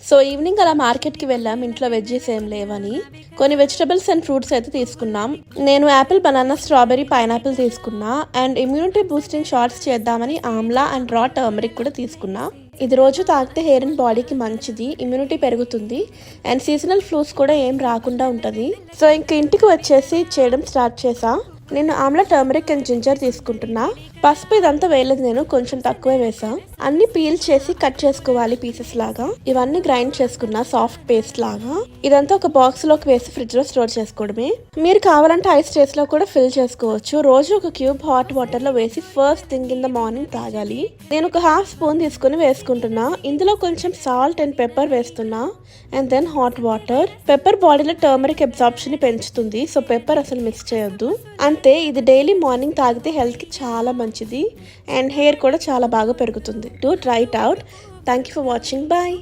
So evening అలా మార్కెట్కి వెళ్ళాం. ఇంట్లో వెజ్జీస్ ఏం లేవని కొన్ని వెజిటబుల్స్ అండ్ ఫ్రూట్స్ అయితే తీసుకున్నాం. నేను యాపిల్, బనానా, స్ట్రాబెర్రీ, పైనాపిల్ తీసుకున్నా. అండ్ ఇమ్యూనిటీ బూస్టింగ్ షార్ట్స్ చేద్దామని ఆమ్లా అండ్ రా టర్మరిక్ కూడా తీసుకున్నా. ఇది రోజు తాగితే హెయిర్ అండ్ బాడీకి మంచిది, ఇమ్యూనిటీ పెరుగుతుంది అండ్ సీజనల్ ఫ్లూస్ కూడా ఏం రాకుండా ఉంటుంది. సో ఇంక ఇంటికి వచ్చేసి చేయడం స్టార్ట్ చేసా. నేను ఆమ్లా, టర్మరిక్ అండ్ జింజర్ తీసుకుంటున్నా. పసుపు ఇదంతా వేయలేదు, నేను కొంచెం తక్కువే వేసా. అన్ని పీల్ చేసి కట్ చేసుకోవాలి పీసెస్ లాగా. ఇవన్నీ గ్రైండ్ చేసుకున్నా సాఫ్ట్ పేస్ట్ లాగా. ఇదంతా ఒక బాక్స్ లోకి వేసి ఫ్రిడ్జ్ లో స్టోర్ చేసుకోవడమే. మీరు కావాలంటే ఐస్ ట్రేస్ లో కూడా ఫిల్ చేసుకోవచ్చు. రోజు ఒక క్యూబ్ హాట్ వాటర్ లో వేసి first thing in the morning తాగాలి. నేను ఒక హాఫ్ స్పూన్ తీసుకుని వేసుకుంటున్నా. ఇందులో కొంచెం సాల్ట్ అండ్ పెప్పర్ వేస్తున్నా and then hot water. Pepper బాడీలో టర్మరిక్ అబ్సార్ప్షన్ ని పెంచుతుంది, సో పెప్పర్ అసలు మిక్స్ చేయొద్దు. అంతే, ఇది డైలీ మార్నింగ్ తాగితే హెల్త్ కి చాలా మంచిది అండ్ హెయిర్ కూడా చాలా బాగా పెరుగుతుంది. Do try it out. Thank you for watching. Bye.